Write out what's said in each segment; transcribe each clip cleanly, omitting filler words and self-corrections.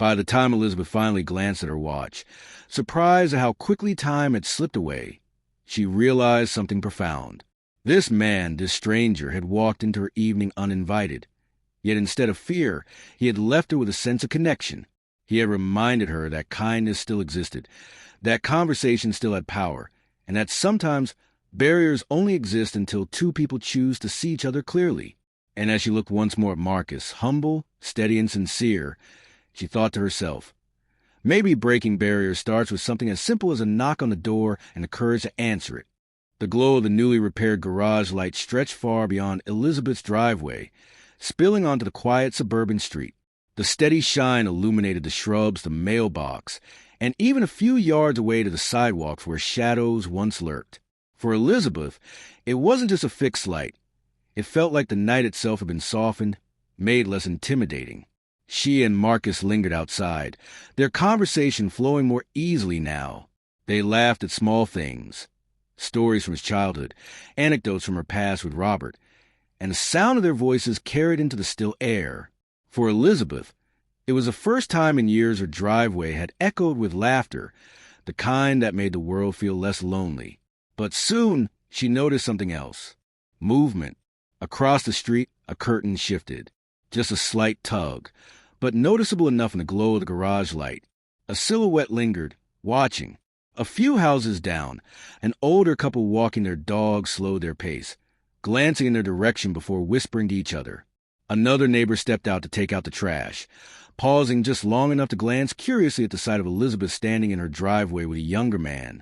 By the time Elizabeth finally glanced at her watch, surprised at how quickly time had slipped away, she realized something profound. This man, this stranger, had walked into her evening uninvited. Yet instead of fear, he had left her with a sense of connection. He had reminded her that kindness still existed, that conversation still had power, and that sometimes barriers only exist until two people choose to see each other clearly. And as she looked once more at Marcus, humble, steady, and sincere, she thought to herself, maybe breaking barriers starts with something as simple as a knock on the door and the courage to answer it. The glow of the newly repaired garage light stretched far beyond Elizabeth's driveway, spilling onto the quiet suburban street. The steady shine illuminated the shrubs, the mailbox, and even a few yards away to the sidewalks where shadows once lurked. For Elizabeth, it wasn't just a fixed light. It felt like the night itself had been softened, made less intimidating. She and Marcus lingered outside, their conversation flowing more easily now. They laughed at small things, stories from his childhood, anecdotes from her past with Robert, and the sound of their voices carried into the still air. For Elizabeth, it was the first time in years her driveway had echoed with laughter, the kind that made the world feel less lonely. But soon she noticed something else. Movement. Across the street, a curtain shifted. Just a slight tug, but noticeable enough in the glow of the garage light. A silhouette lingered, watching. A few houses down, an older couple walking their dog slowed their pace, glancing in their direction before whispering to each other. Another neighbor stepped out to take out the trash, pausing just long enough to glance curiously at the sight of Elizabeth standing in her driveway with a younger man,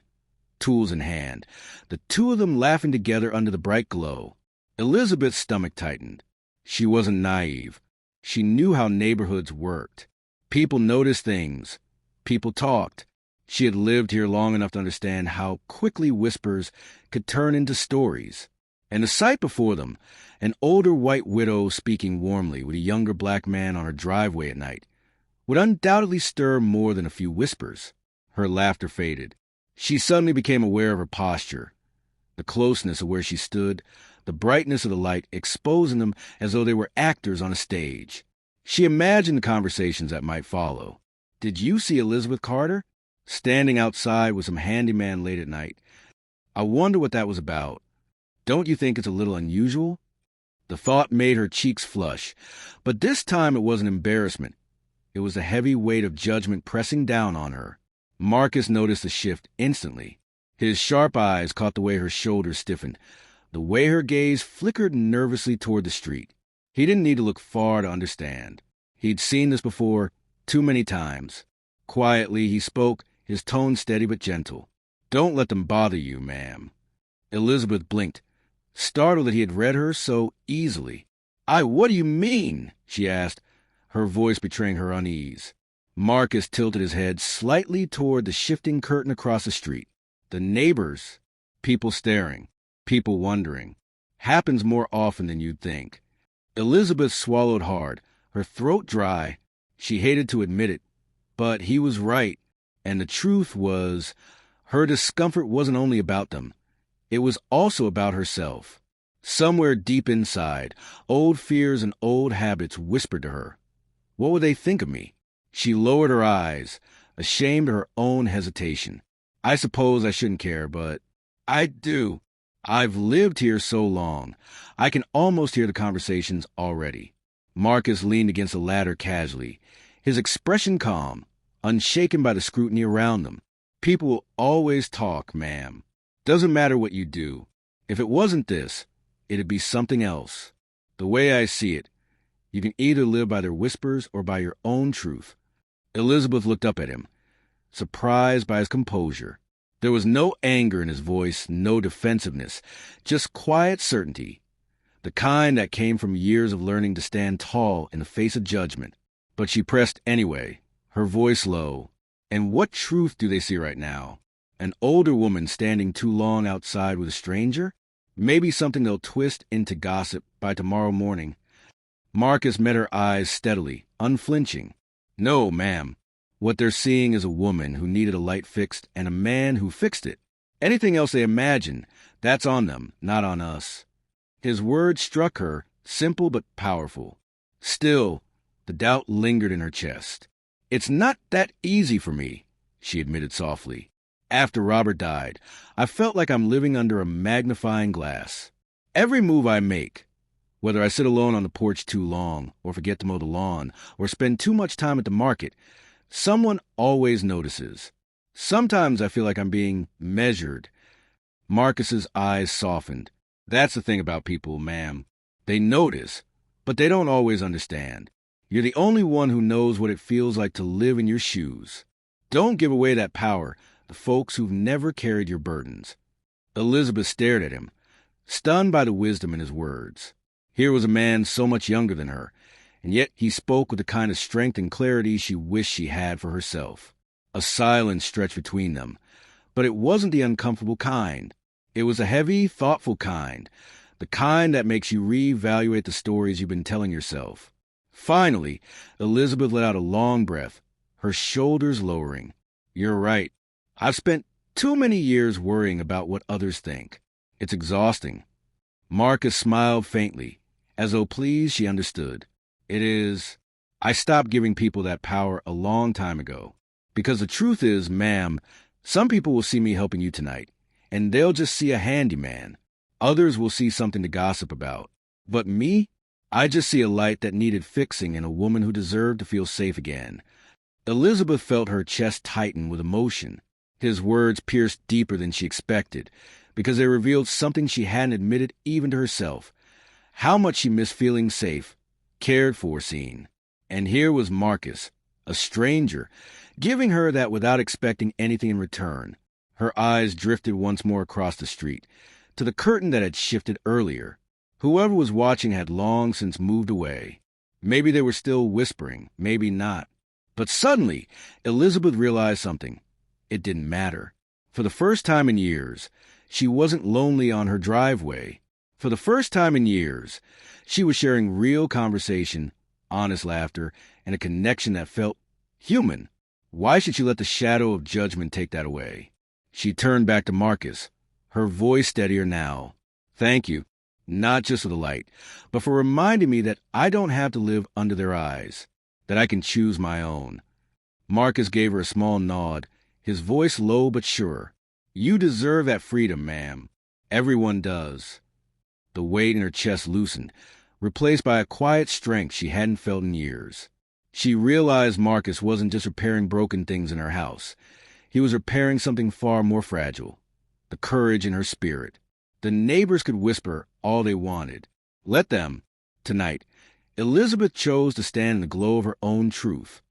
tools in hand, the two of them laughing together under the bright glow. Elizabeth's stomach tightened. She wasn't naive. She knew how neighborhoods worked. People noticed things. People talked. She had lived here long enough to understand how quickly whispers could turn into stories. And the sight before them, an older white widow speaking warmly with a younger black man on her driveway at night, would undoubtedly stir more than a few whispers. Her laughter faded. She suddenly became aware of her posture, the closeness of where she stood, the brightness of the light exposing them as though they were actors on a stage. She imagined the conversations that might follow. Did you see Elizabeth Carter? Standing outside with some handyman late at night. I wonder what that was about. Don't you think it's a little unusual? The thought made her cheeks flush, but this time it wasn't embarrassment. It was the heavy weight of judgment pressing down on her. Marcus noticed the shift instantly. His sharp eyes caught the way her shoulders stiffened, the way her gaze flickered nervously toward the street. He didn't need to look far to understand. He'd seen this before, too many times. Quietly, he spoke, his tone steady but gentle. Don't let them bother you, ma'am. Elizabeth blinked, startled that he had read her so easily. What do you mean? She asked, her voice betraying her unease. Marcus tilted his head slightly toward the shifting curtain across the street. The neighbors, people staring, people wondering, happens more often than you'd think. Elizabeth swallowed hard, her throat dry. She hated to admit it, but he was right, and the truth was, her discomfort wasn't only about them. It was also about herself. Somewhere deep inside, old fears and old habits whispered to her. What would they think of me? She lowered her eyes, ashamed of her own hesitation. I suppose I shouldn't care, but I do. I've lived here so long. I can almost hear the conversations already. Marcus leaned against the ladder casually, his expression calm, unshaken by the scrutiny around them. People will always talk, ma'am. Doesn't matter what you do. If it wasn't this, it'd be something else. The way I see it, you can either live by their whispers or by your own truth. Elizabeth looked up at him, surprised by his composure. There was no anger in his voice, no defensiveness, just quiet certainty, the kind that came from years of learning to stand tall in the face of judgment. But she pressed anyway, her voice low. And what truth do they see right now? An older woman standing too long outside with a stranger? Maybe something they'll twist into gossip by tomorrow morning. Marcus met her eyes steadily, unflinching. No, ma'am. What they're seeing is a woman who needed a light fixed and a man who fixed it. Anything else they imagine, that's on them, not on us. His words struck her, simple but powerful. Still, the doubt lingered in her chest. It's not that easy for me, she admitted softly. After Robert died, I felt like I'm living under a magnifying glass. Every move I make, whether I sit alone on the porch too long, or forget to mow the lawn, or spend too much time at the market, someone always notices. Sometimes I feel like I'm being measured. Marcus's eyes softened. That's the thing about people, ma'am. They notice, but they don't always understand. You're the only one who knows what it feels like to live in your shoes. Don't give away that power to folks who've never carried your burdens. Elizabeth stared at him, stunned by the wisdom in his words. Here was a man so much younger than her, and yet he spoke with the kind of strength and clarity she wished she had for herself. A silence stretched between them, but it wasn't the uncomfortable kind. It was a heavy, thoughtful kind, the kind that makes you reevaluate the stories you've been telling yourself. Finally, Elizabeth let out a long breath, her shoulders lowering. You're right. I've spent too many years worrying about what others think. It's exhausting. Marcus smiled faintly, as though pleased she understood. It is. I stopped giving people that power a long time ago. Because the truth is, ma'am, some people will see me helping you tonight, and they'll just see a handyman. Others will see something to gossip about. But me? I just see a light that needed fixing in a woman who deserved to feel safe again. Elizabeth felt her chest tighten with emotion. His words pierced deeper than she expected, because they revealed something she hadn't admitted even to herself. How much she missed feeling safe, cared for, seen. And here was Marcus, a stranger, giving her that without expecting anything in return. Her eyes drifted once more across the street, to the curtain that had shifted earlier. Whoever was watching had long since moved away. Maybe they were still whispering, maybe not. But suddenly, Elizabeth realized something. It didn't matter. For the first time in years, she wasn't lonely on her driveway. For the first time in years, she was sharing real conversation, honest laughter, and a connection that felt human. Why should she let the shadow of judgment take that away? She turned back to Marcus, her voice steadier now. Thank you, not just for the light, but for reminding me that I don't have to live under their eyes, that I can choose my own. Marcus gave her a small nod, his voice low but sure. You deserve that freedom, ma'am. Everyone does. The weight in her chest loosened, replaced by a quiet strength she hadn't felt in years. She realized Marcus wasn't just repairing broken things in her house. He was repairing something far more fragile, the courage in her spirit. The neighbors could whisper all they wanted. Let them. Tonight, Elizabeth chose to stand in the glow of her own truth.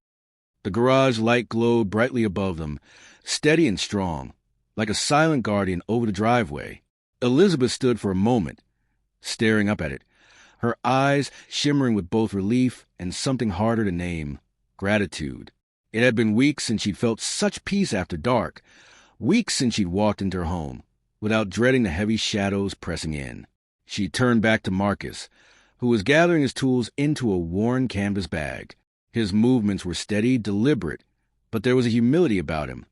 The garage light glowed brightly above them, steady and strong, like a silent guardian over the driveway. Elizabeth stood for a moment, staring up at it, her eyes shimmering with both relief and something harder to name, gratitude. It had been weeks since she'd felt such peace after dark, weeks since she'd walked into her home, without dreading the heavy shadows pressing in. She turned back to Marcus, who was gathering his tools into a worn canvas bag. His movements were steady, deliberate, but there was a humility about him,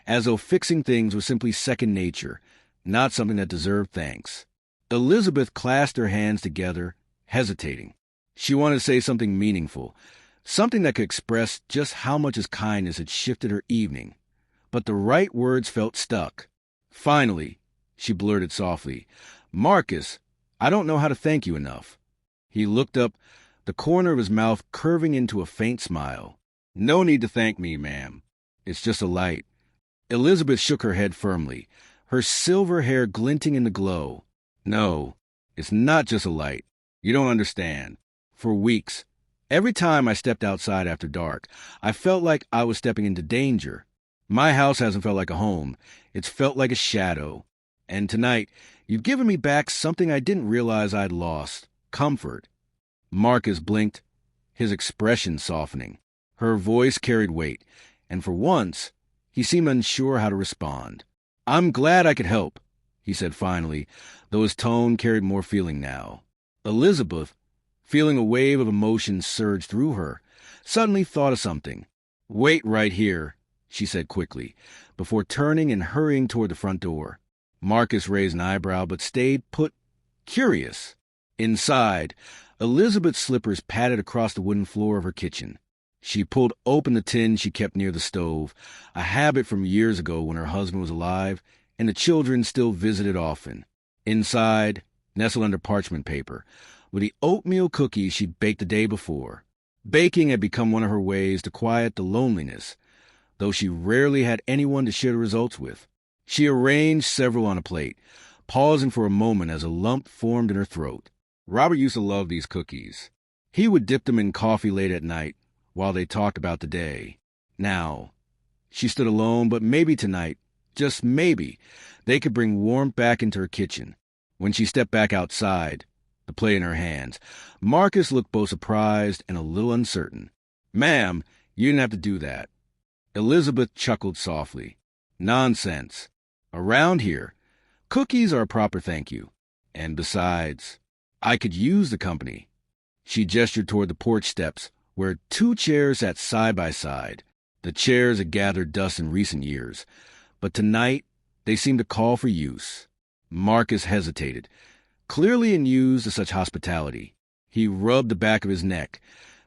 as though fixing things was simply second nature, not something that deserved thanks. Elizabeth clasped her hands together, hesitating. She wanted to say something meaningful, something that could express just how much his kindness had shifted her evening, but the right words felt stuck. Finally, she blurted softly, Marcus, I don't know how to thank you enough. He looked up, the corner of his mouth curving into a faint smile. No need to thank me, ma'am. It's just a light. Elizabeth shook her head firmly, her silver hair glinting in the glow. No, it's not just a light. You don't understand. For weeks, every time I stepped outside after dark, I felt like I was stepping into danger. My house hasn't felt like a home. It's felt like a shadow. And tonight, you've given me back something I didn't realize I'd lost. Comfort. Marcus blinked, his expression softening. Her voice carried weight, and for once, he seemed unsure how to respond. I'm glad I could help, he said finally, though his tone carried more feeling now. Elizabeth, feeling a wave of emotion surge through her, suddenly thought of something. Wait right here, she said quickly, before turning and hurrying toward the front door. Marcus raised an eyebrow but stayed put, curious. Inside, Elizabeth's slippers padded across the wooden floor of her kitchen. She pulled open the tin she kept near the stove, a habit from years ago when her husband was alive and the children still visited often. Inside, nestled under parchment paper, were the oatmeal cookies she'd baked the day before. Baking had become one of her ways to quiet the loneliness, though she rarely had anyone to share the results with. She arranged several on a plate, pausing for a moment as a lump formed in her throat. Robert used to love these cookies. He would dip them in coffee late at night while they talked about the day. Now, she stood alone, but maybe tonight, just maybe, they could bring warmth back into her kitchen. When she stepped back outside, the plate in her hands, Marcus looked both surprised and a little uncertain. "Ma'am, you didn't have to do that." Elizabeth chuckled softly. "Nonsense. Around here, cookies are a proper thank you. And besides, I could use the company." She gestured toward the porch steps, where 2 chairs sat side by side. The chairs had gathered dust in recent years, but tonight they seemed to call for use. Marcus hesitated, clearly unused to such hospitality. He rubbed the back of his neck,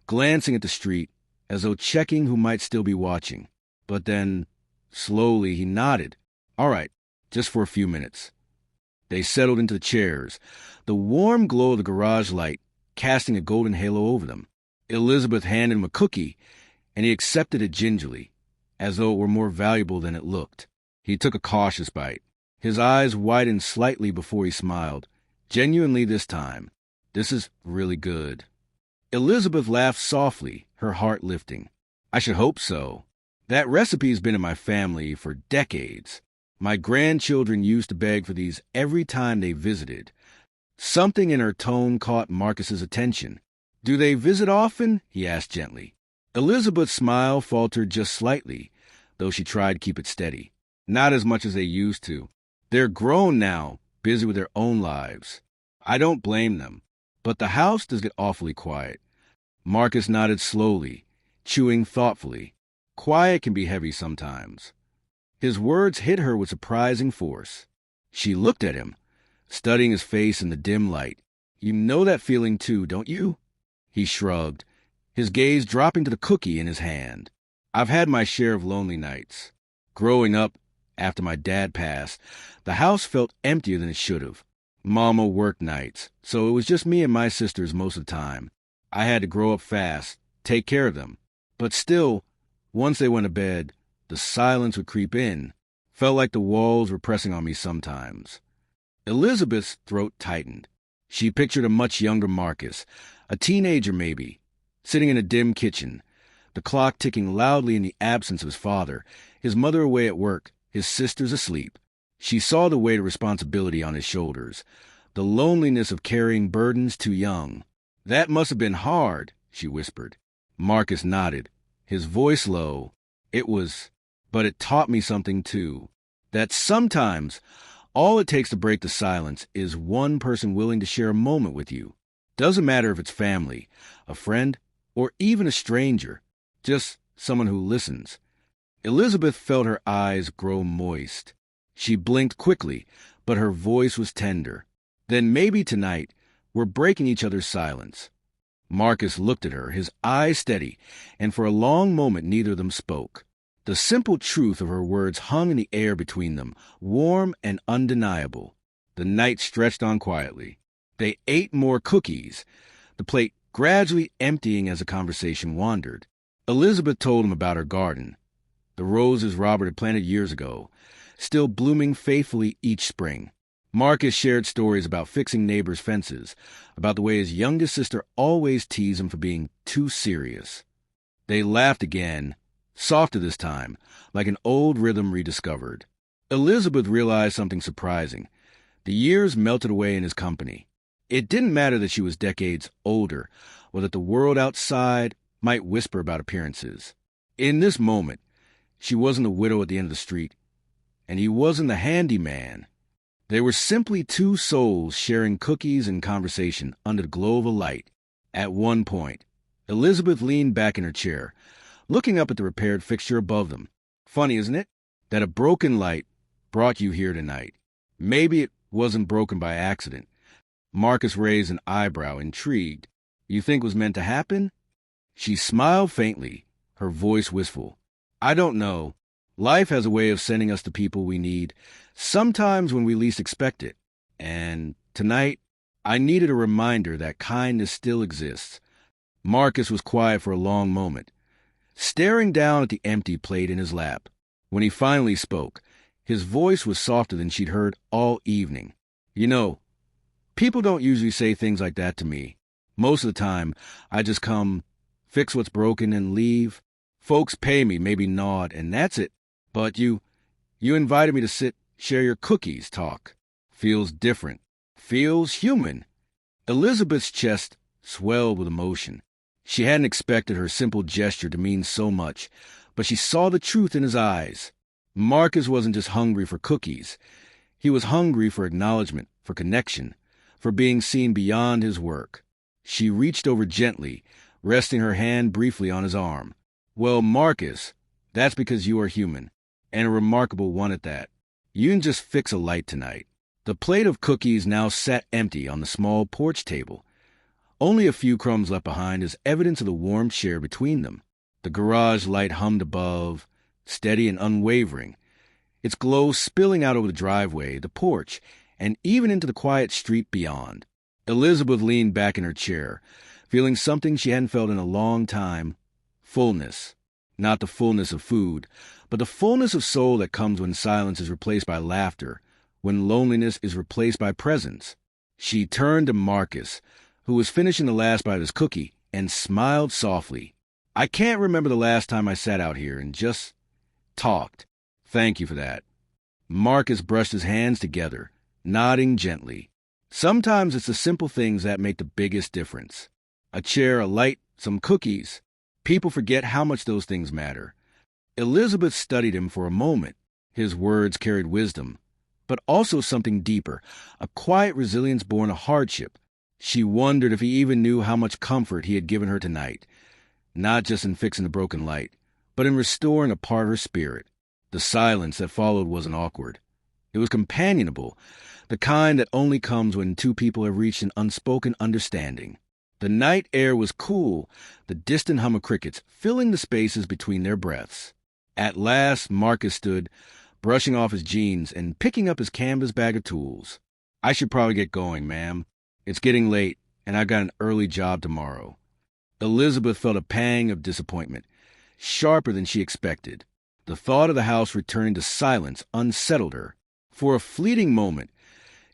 glancing at the street as though checking who might still be watching. But then, slowly, he nodded. "All right, just for a few minutes." They settled into the chairs, the warm glow of the garage light casting a golden halo over them. Elizabeth handed him a cookie, and he accepted it gingerly, as though it were more valuable than it looked. He took a cautious bite. His eyes widened slightly before he smiled, genuinely this time. "This is really good." Elizabeth laughed softly, her heart lifting. "I should hope so. That recipe's been in my family for decades. My grandchildren used to beg for these every time they visited." Something in her tone caught Marcus's attention. "Do they visit often?" he asked gently. Elizabeth's smile faltered just slightly, though she tried to keep it steady. "Not as much as they used to. They're grown now, busy with their own lives. I don't blame them. But the house does get awfully quiet." Marcus nodded slowly, chewing thoughtfully. Quiet can be heavy sometimes. His words hit her with surprising force. She looked at him, studying his face in the dim light. "You know that feeling too, don't you?" He shrugged, his gaze dropping to the cookie in his hand. "I've had my share of lonely nights. Growing up, after my dad passed, the house felt emptier than it should have. Mama worked nights, so it was just me and my sisters most of the time. I had to grow up fast, take care of them. But still, once they went to bed, the silence would creep in. Felt like the walls were pressing on me sometimes." Elizabeth's throat tightened. She pictured a much younger Marcus, a teenager maybe, sitting in a dim kitchen, the clock ticking loudly in the absence of his father, his mother away at work, his sisters asleep. She saw the weight of responsibility on his shoulders, the loneliness of carrying burdens too young. "That must have been hard," she whispered. Marcus nodded, his voice low. But it taught me something too. That sometimes all it takes to break the silence is one person willing to share a moment with you. Doesn't matter if it's family, a friend, or even a stranger. Just someone who listens. Elizabeth felt her eyes grow moist. She blinked quickly, but her voice was tender. "Then maybe tonight we're breaking each other's silence." Marcus looked at her, his eyes steady, and for a long moment neither of them spoke. The simple truth of her words hung in the air between them, warm and undeniable. The night stretched on quietly. They ate more cookies, the plate gradually emptying as the conversation wandered. Elizabeth told him about her garden, the roses Robert had planted years ago, still blooming faithfully each spring. Marcus shared stories about fixing neighbors' fences, about the way his youngest sister always teased him for being too serious. They laughed again, softer this time, like an old rhythm rediscovered. Elizabeth realized something surprising. The years melted away in his company. It didn't matter that she was decades older, or that the world outside might whisper about appearances. In this moment, she wasn't the widow at the end of the street, and he wasn't the handyman. They were simply 2 souls sharing cookies and conversation under the glow of a light. At one point, Elizabeth leaned back in her chair, looking up at the repaired fixture above them. "Funny, isn't it, that a broken light brought you here tonight? Maybe it wasn't broken by accident." Marcus raised an eyebrow, intrigued. "You think it was meant to happen?" She smiled faintly, her voice wistful. I don't know. Life has a way of sending us the people we need, sometimes when we least expect it. And tonight, I needed a reminder that kindness still exists. Marcus was quiet for a long moment, staring down at the empty plate in his lap. When he finally spoke, his voice was softer than she'd heard all evening. You know, people don't usually say things like that to me. Most of the time, I just come, fix what's broken, and leave. Folks pay me, maybe nod, and that's it. But you invited me to sit, share your cookies, talk. Feels different. Feels human. Elizabeth's chest swelled with emotion. She hadn't expected her simple gesture to mean so much, but she saw the truth in his eyes. Marcus wasn't just hungry for cookies. He was hungry for acknowledgement, for connection, for being seen beyond his work. She reached over gently, resting her hand briefly on his arm. Well, Marcus, that's because you are human, and a remarkable one at that. You didn't just fix a light tonight. The plate of cookies now sat empty on the small porch table. Only a few crumbs left behind as evidence of the warmth shared between them. The garage light hummed above, steady and unwavering, its glow spilling out over the driveway, the porch, and even into the quiet street beyond. Elizabeth leaned back in her chair, feeling something she hadn't felt in a long time. Fullness. Not the fullness of food, but the fullness of soul that comes when silence is replaced by laughter, when loneliness is replaced by presence. She turned to Marcus, who was finishing the last bite of his cookie, and smiled softly. I can't remember the last time I sat out here and just talked. Thank you for that. Marcus brushed his hands together, nodding gently. Sometimes it's the simple things that make the biggest difference. A chair, a light, some cookies. People forget how much those things matter. Elizabeth studied him for a moment. His words carried wisdom, but also something deeper, a quiet resilience born of hardship. She wondered if he even knew how much comfort he had given her tonight, not just in fixing the broken light, but in restoring a part of her spirit. The silence that followed wasn't awkward. It was companionable, the kind that only comes when two people have reached an unspoken understanding. The night air was cool, the distant hum of crickets filling the spaces between their breaths. At last, Marcus stood, brushing off his jeans and picking up his canvas bag of tools. I should probably get going, ma'am. It's getting late, and I've got an early job tomorrow. Elizabeth felt a pang of disappointment, sharper than she expected. The thought of the house returning to silence unsettled her. For a fleeting moment,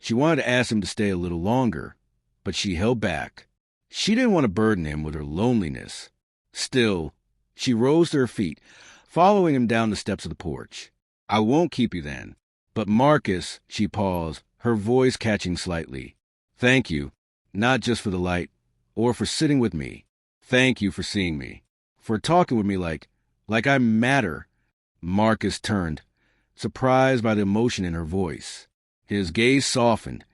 she wanted to ask him to stay a little longer, but she held back. She didn't want to burden him with her loneliness. Still, she rose to her feet, following him down the steps of the porch. I won't keep you then. But Marcus, she paused, her voice catching slightly. Thank you, not just for the light, or for sitting with me. Thank you for seeing me, for talking with me like I matter. Marcus turned, surprised by the emotion in her voice. His gaze softened,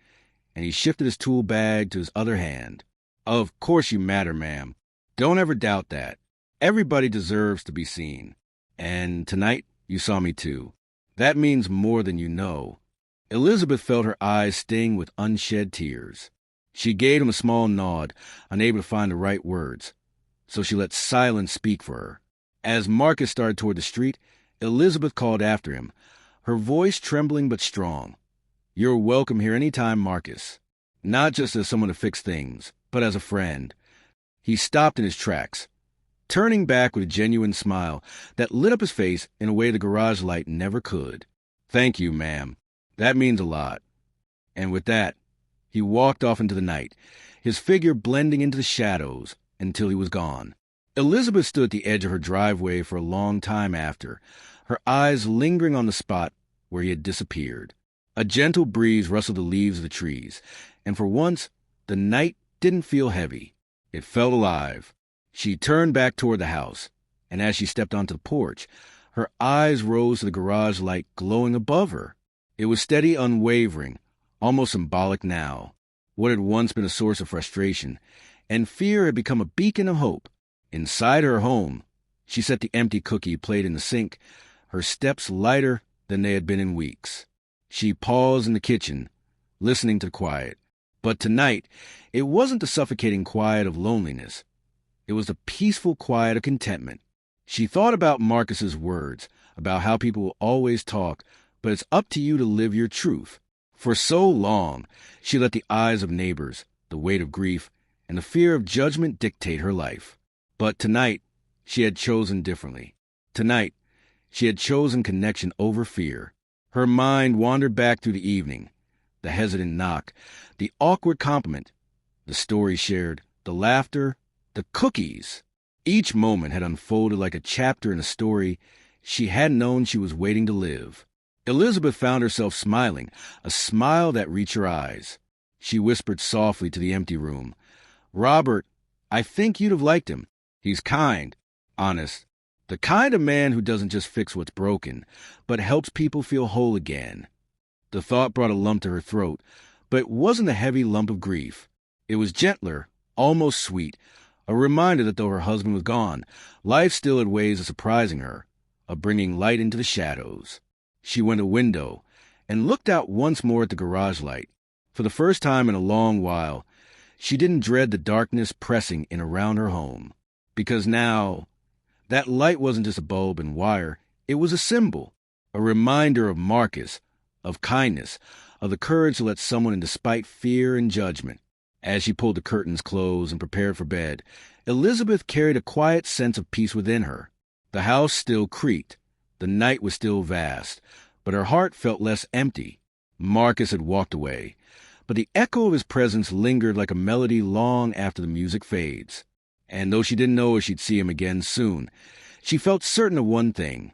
and he shifted his tool bag to his other hand. Of course you matter, ma'am. Don't ever doubt that. Everybody deserves to be seen. And tonight, you saw me too. That means more than you know. Elizabeth felt her eyes sting with unshed tears. She gave him a small nod, unable to find the right words, so she let silence speak for her. As Marcus started toward the street, Elizabeth called after him, her voice trembling but strong. You're welcome here any time, Marcus. Not just as someone to fix things, but as a friend. He stopped in his tracks, turning back with a genuine smile that lit up his face in a way the garage light never could. Thank you, ma'am. That means a lot. And with that, he walked off into the night, his figure blending into the shadows until he was gone. Elizabeth stood at the edge of her driveway for a long time after, her eyes lingering on the spot where he had disappeared. A gentle breeze rustled the leaves of the trees, and for once, the night didn't feel heavy. It felt alive. She turned back toward the house, and as she stepped onto the porch, her eyes rose to the garage light glowing above her. It was steady, unwavering, almost symbolic now. What had once been a source of frustration and fear had become a beacon of hope. Inside her home, she set the empty cookie plate in the sink, her steps lighter than they had been in weeks. She paused in the kitchen, listening to the quiet. But tonight, it wasn't the suffocating quiet of loneliness. It was the peaceful quiet of contentment. She thought about Marcus's words, about how people will always talk, but it's up to you to live your truth. For so long, she let the eyes of neighbors, the weight of grief, and the fear of judgment dictate her life. But tonight, she had chosen differently. Tonight, she had chosen connection over fear. Her mind wandered back through the evening, the hesitant knock, the awkward compliment, the story shared, the laughter, the cookies. Each moment had unfolded like a chapter in a story she hadn't known she was waiting to live. Elizabeth found herself smiling, a smile that reached her eyes. She whispered softly to the empty room, "Robert, I think you'd have liked him. He's kind, honest, the kind of man who doesn't just fix what's broken, but helps people feel whole again." The thought brought a lump to her throat, but it wasn't a heavy lump of grief. It was gentler, almost sweet, a reminder that though her husband was gone, life still had ways of surprising her, of bringing light into the shadows. She went to a window and looked out once more at the garage light. For the first time in a long while, she didn't dread the darkness pressing in around her home. Because now, that light wasn't just a bulb and wire, it was a symbol, a reminder of Marcus, of kindness, of the courage to let someone in despite fear and judgment. As she pulled the curtains close and prepared for bed, Elizabeth carried a quiet sense of peace within her. The house still creaked. The night was still vast, but her heart felt less empty. Marcus had walked away, but the echo of his presence lingered like a melody long after the music fades. And though she didn't know if she'd see him again soon, she felt certain of one thing.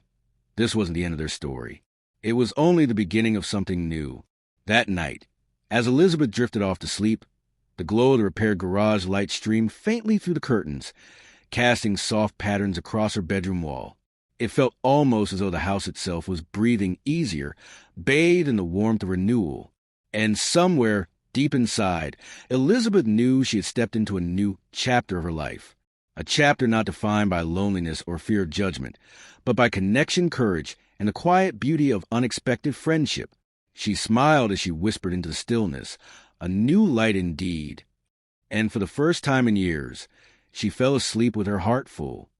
This wasn't the end of their story. It was only the beginning of something new. That night, as Elizabeth drifted off to sleep, the glow of the repaired garage light streamed faintly through the curtains, casting soft patterns across her bedroom wall. It felt almost as though the house itself was breathing easier, bathed in the warmth of renewal. And somewhere, deep inside, Elizabeth knew she had stepped into a new chapter of her life. A chapter not defined by loneliness or fear of judgment, but by connection, courage, and the quiet beauty of unexpected friendship. She smiled as she whispered into the stillness, "A new light indeed." And for the first time in years, she fell asleep with her heart full.